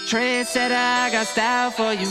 Trendsetter, I got style for you.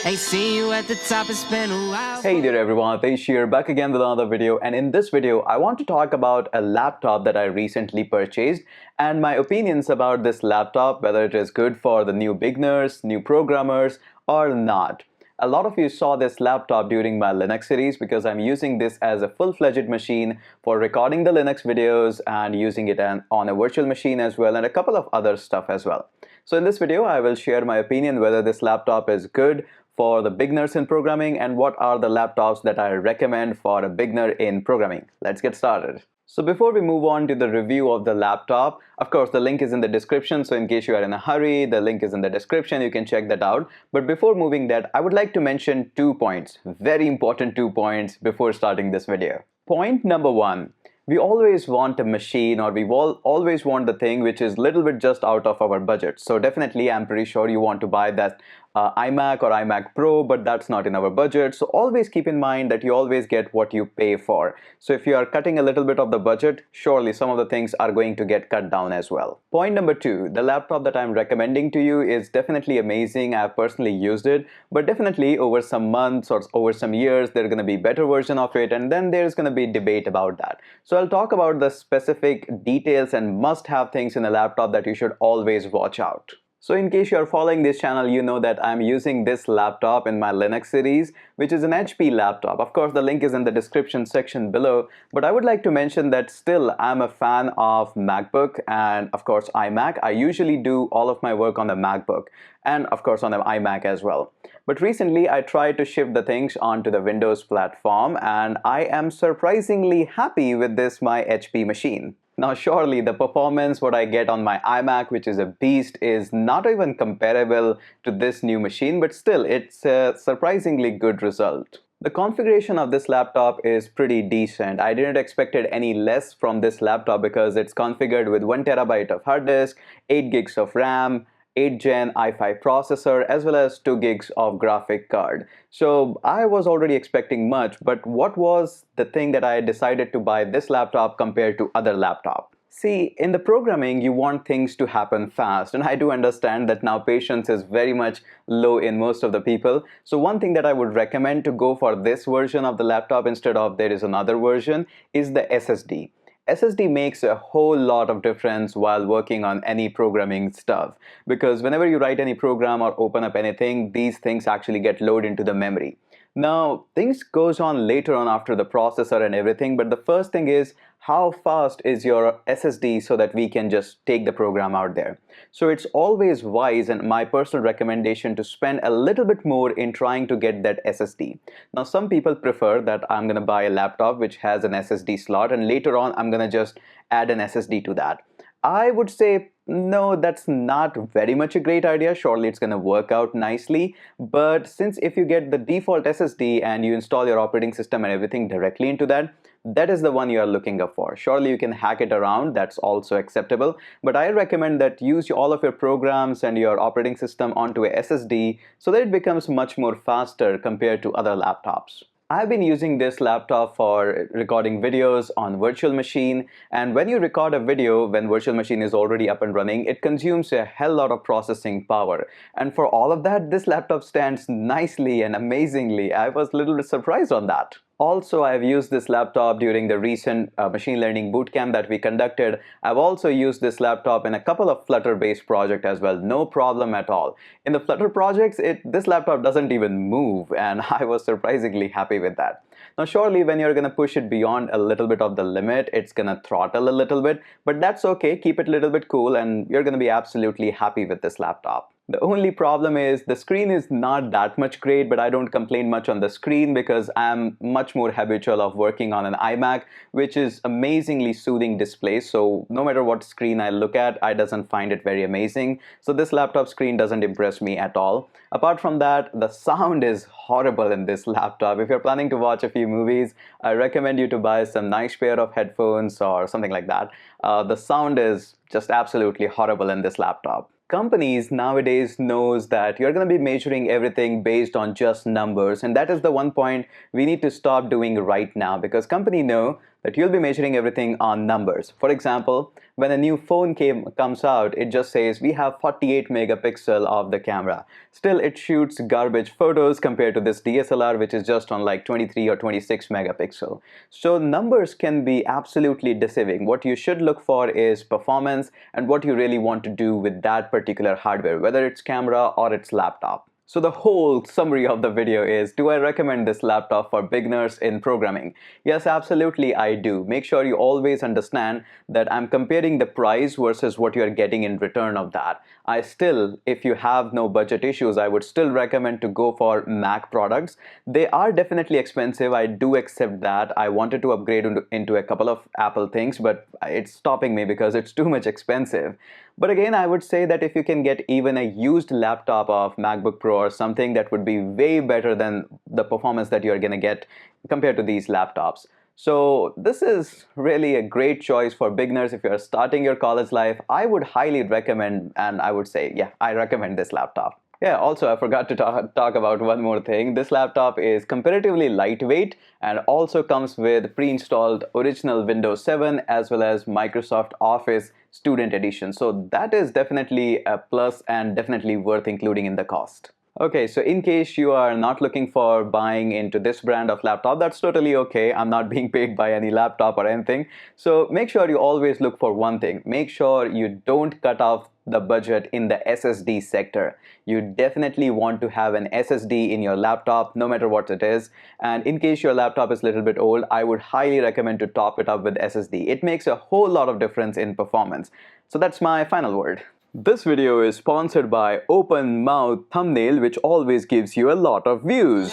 Ain't seen you at the top, it's been a while. Hey there everyone, Atesh here, back again with another video, and in this video I want to talk about a laptop that I recently purchased and my opinions about this laptop, whether it is good for the new beginners, new programmers or not. A lot of you saw this laptop during my Linux series because I'm using this as a full-fledged machine for recording the Linux videos and using it on a virtual machine as well, and a couple of other stuff as well. So in this video I will share my opinion whether this laptop is good for the beginners in programming and what are the laptops that I recommend for a beginner in programming. Let's get started. So before we move on to the review of the laptop, of course the link is in the description, so in case you are in a hurry, the link is in the description, you can check that out. But before moving that, I would like to mention 2 points, very important 2 points before starting this video. Point number 1. We always want a machine, or we always want the thing which is little bit just out of our budget. So definitely I'm pretty sure you want to buy that iMac or iMac Pro, but that's not in our budget. So always keep in mind that you always get what you pay for. So if you are cutting a little bit of the budget, surely some of the things are going to get cut down as well. Point number 2, the laptop that I'm recommending to you is definitely amazing. I've personally used it, but definitely over some months or over some years, there's going to be better version of it, and then there's going to be debate about that. So I'll talk about the specific details and must-have things in a laptop that you should always watch out. So in case you're following this channel, you know that I'm using this laptop in my Linux series, which is an HP laptop. Of course, the link is in the description section below, but I would like to mention that still I'm a fan of MacBook and of course iMac. I usually do all of my work on the MacBook and of course on the iMac as well. But recently I tried to shift the things onto the Windows platform and I am surprisingly happy with this my HP machine. Now surely the performance what I get on my iMac, which is a beast, is not even comparable to this new machine, but still it's a surprisingly good result. The configuration of this laptop is pretty decent. I didn't expect it any less from this laptop because it's configured with 1 terabyte of hard disk, 8 gigs of RAM, 8th gen i5 processor, as well as 2 gigs of graphic card. So I was already expecting much, but what was the thing that I decided to buy this laptop compared to other laptops? See, in the programming, you want things to happen fast, and I do understand that now patience is very much low in most of the people. So one thing that I would recommend to go for this version of the laptop instead of there is another version is the SSD. SSD makes a whole lot of difference while working on any programming stuff, because whenever you write any program or open up anything, these things actually get loaded into the memory. Now, things goes on later on after the processor and everything, but the first thing is how fast is your SSD so that we can just take the program out there. So it's always wise and my personal recommendation to spend a little bit more in trying to get that SSD. Now, some people prefer that I'm going to buy a laptop which has an SSD slot and later on I'm going to just add an SSD to that. I would say no, that's not very much a great idea. Surely it's going to work out nicely, but since if you get the default SSD and you install your operating system and everything directly into that, that is the one you are looking up for. Surely you can hack it around, that's also acceptable, but I recommend that use all of your programs and your operating system onto a SSD so that it becomes much more faster compared to other laptops. I've been using this laptop for recording videos on virtual machine, and when you record a video when virtual machine is already up and running, it consumes a hell lot of processing power, and for all of that this laptop stands nicely and amazingly. I was a little bit surprised on that. Also, I've used this laptop during the recent machine learning bootcamp that we conducted. I've also used this laptop in a couple of Flutter-based projects as well, no problem at all. In the Flutter projects, this laptop doesn't even move, and I was surprisingly happy with that. Now, surely when you're going to push it beyond a little bit of the limit, it's going to throttle a little bit, but that's okay. Keep it a little bit cool, and you're going to be absolutely happy with this laptop. The only problem is the screen is not that much great, but I don't complain much on the screen because I'm much more habitual of working on an iMac, which is amazingly soothing display. So no matter what screen I look at, I doesn't find it very amazing. So this laptop screen doesn't impress me at all. Apart from that, the sound is horrible in this laptop. If you're planning to watch a few movies, I recommend you to buy some nice pair of headphones or something like that. The sound is just absolutely horrible in this laptop. Companies nowadays knows that you're going to be measuring everything based on just numbers, and that is the one point we need to stop doing right now, because companies know that you'll be measuring everything on numbers. For example, when a new phone comes out, it just says we have 48 megapixel of the camera. Still, it shoots garbage photos compared to this DSLR, which is just on like 23 or 26 megapixel. So numbers can be absolutely deceiving. What you should look for is performance and what you really want to do with that particular hardware, whether it's camera or it's laptop. So the whole summary of the video is, do I recommend this laptop for beginners in programming? Yes, absolutely I do. Make sure you always understand that I'm comparing the price versus what you're getting in return of that. I still, if you have no budget issues, I would still recommend to go for Mac products. They are definitely expensive. I do accept that. I wanted to upgrade into a couple of Apple things, but it's stopping me because it's too much expensive. But again, I would say that if you can get even a used laptop of MacBook Pro or something, that would be way better than the performance that you're going to get compared to these laptops. So this is really a great choice for beginners. If you're starting your college life, I would highly recommend, and I would say, yeah, I recommend this laptop. Yeah, also I forgot to talk about one more thing. This laptop is comparatively lightweight and also comes with pre-installed original Windows 7 as well as Microsoft Office Student Edition. So that is definitely a plus and definitely worth including in the cost. Okay, so in case you are not looking for buying into this brand of laptop, that's totally okay. I'm not being paid by any laptop or anything. So make sure you always look for one thing. Make sure you don't cut off the budget in the SSD sector. You definitely want to have an SSD in your laptop, no matter what it is. And in case your laptop is a little bit old, I would highly recommend to top it up with SSD. It makes a whole lot of difference in performance. So that's my final word. This video is sponsored by Open Mouth Thumbnail, which always gives you a lot of views.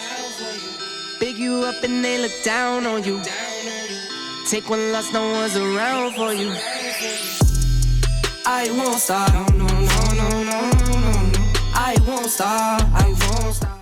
Big you up and they look down on you. Take one loss, no one's around for you. I won't stop. No, no, no, no, no, no, no. I won't stop. I won't stop.